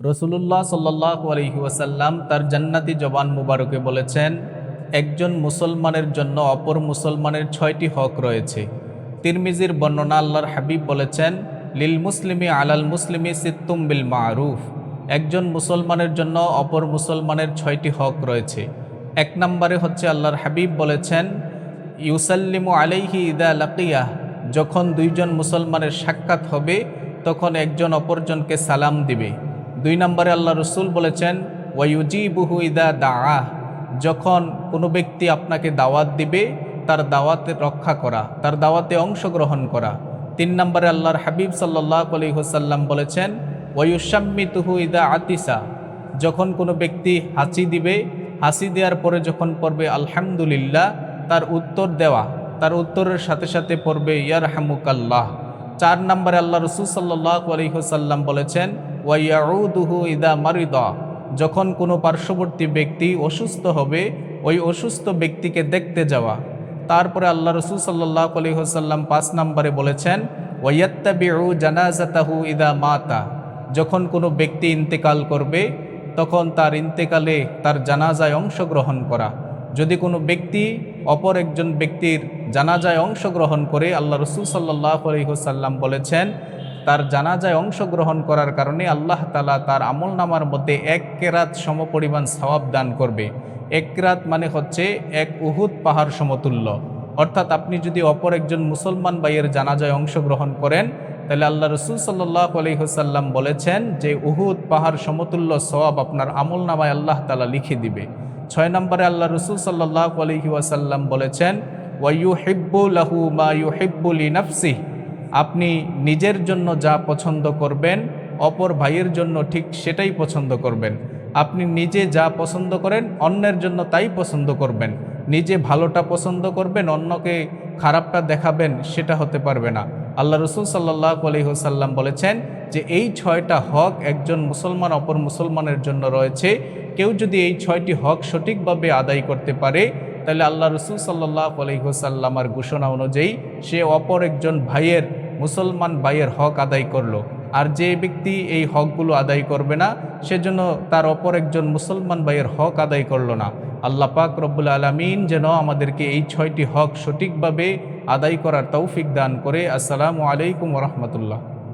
রসুলুল্লাহ সাল্লাল্লাহু আলাইহি ওয়াসাল্লাম তার জান্নাতি জবান মুবারকে বলেছেন, একজন মুসলমানের জন্য অপর মুসলমানের 6টি হক রয়েছে। তিরমিজির বর্ণনা, আল্লাহর হাবিব বলেছেন, লিল মুসলিমি আলাল মুসলিমি সিত্তুম বিল মারুফ। একজন মুসলমানের জন্য অপর মুসলমানের 6টি হক রয়েছে। এক নম্বরে হচ্ছে, আল্লাহর হাবিব বলেছেন, ইউসাল্লিমু আলাইহি ইদা লাকিয়াহ। যখন দুইজন মুসলমানের সাক্ষাৎ হবে তখন একজন অপরজনকে সালাম দিবে। 2 নম্বরে আল্লাহ রসুল বলেছেন, ওয়ায়ুজিবুহু ইদা দাআহ। যখন কোনো ব্যক্তি আপনাকে দাওয়াত দিবে তার দাওয়াতে রক্ষা করা, তার দাওয়াতে অংশগ্রহণ করা। 3 নম্বরে আল্লাহর হাবিব সাল্লাল্লাহু আলাইহি ওয়াসাল্লাম বলেছেন, ওয়ায়ুশাম্মিতুহু ইদা আতিসা। যখন কোনো ব্যক্তি হাসি দিবে, হাসি দেওয়ার পরে যখন পড়বে আলহামদুলিল্লাহ, তার উত্তর দেওয়া, তার উত্তরের সাথে সাথে পড়বে ইয়ারহামুকাল্লাহ। 4 নম্বরে আল্লাহ রসুল সাল্লাল্লাহু আলাইহি ওয়াসাল্লাম বলেছেন, ওয়াইয়াউদুহু ইদা মারিদা। যখন কোনো পার্শ্ববর্তী ব্যক্তি অসুস্থ হবে, ওই অসুস্থ ব্যক্তিকে দেখতে যাওয়া। তারপরে আল্লাহ রসুল সাল্লাল্লাহু আলাইহি ওয়াসাল্লাম 5 নম্বরে বলেছেন, ওয়াইয়াত্তাবিউ জানাজাতাহু ইদা মাতা। যখন কোনো ব্যক্তি ইন্তেকাল করবে তখন তার ইন্তেকালে তার জানাজায় অংশগ্রহণ করা। যদি কোনো ব্যক্তি অপর একজন ব্যক্তির জানাজায় অংশগ্রহণ করে, আল্লাহ রসুল সাল্লাল্লাহু আলাইহি ওয়াসাল্লাম বলেছেন, তার জানাজায় অংশগ্রহণ করার কারণে আল্লাহ তাআলা তার আমলনামার মধ্যে 1 কেরাত সমপরিমাণ সওয়াব দান করবে। 1 কেরাত মানে হচ্ছে 1 উহুদ পাহাড় সমতুল্য। অর্থাৎ আপনি যদি অপর একজন মুসলমান ভাইয়ের জানাজায় অংশগ্রহণ করেন, তাহলে আল্লাহ রসুল সাল্লাল্লাহু আলাইহি ওয়াসাল্লাম বলেছেন যে উহুদ পাহাড় সমতুল্য সওয়াব আপনার আমলনামায় আল্লাহ তাআলা লিখে দিবে। 6 নম্বরে আল্লাহ রসুল সাল্লাল্লাহু আলাইহি ওয়াসাল্লাম বলেছেন, ওয়ায়ুহিব্বু লাহু মা ইউহিব্বু লিনাফসিহি। আপনি নিজের জন্য যা পছন্দ করবেন অপর ভাইয়ের জন্য ঠিক সেটাই পছন্দ করবেন। আপনি নিজে যা পছন্দ করেন অন্যের জন্য তাই পছন্দ করবেন। নিজে ভালোটা পছন্দ করবেন, অন্যকে খারাপটা দেখাবেন, সেটা হতে পারবে না। আল্লাহ রসুল সাল্লাল্লাহু আলাইহি ওয়াসাল্লাম বলেছেন যে এই 6টা হক একজন মুসলমান অপর মুসলমানের জন্য রয়েছে। কেউ যদি এই 6টি হক সঠিকভাবে আদায় করতে পারে, তাহলে আল্লাহ রসুল সাল্লাল্লাহু আলাইহি ওয়াসাল্লামের ঘোষণা অনুযায়ী সে অপর একজন ভাইয়ের, মুসলমান ভাইয়ের হক আদায় করলো। আর যে ব্যক্তি এই হকগুলো আদায় করবে না, সেজন্য তার অপর একজন মুসলমান ভাইয়ের হক আদায় করলো না। আল্লাহ পাক রব্বুল আলামিন যেন আমাদেরকে এই 6টি হক সঠিকভাবে আদায় করার তৌফিক দান করে। আসসালামু আলাইকুম ওয়া রাহমাতুল্লাহ।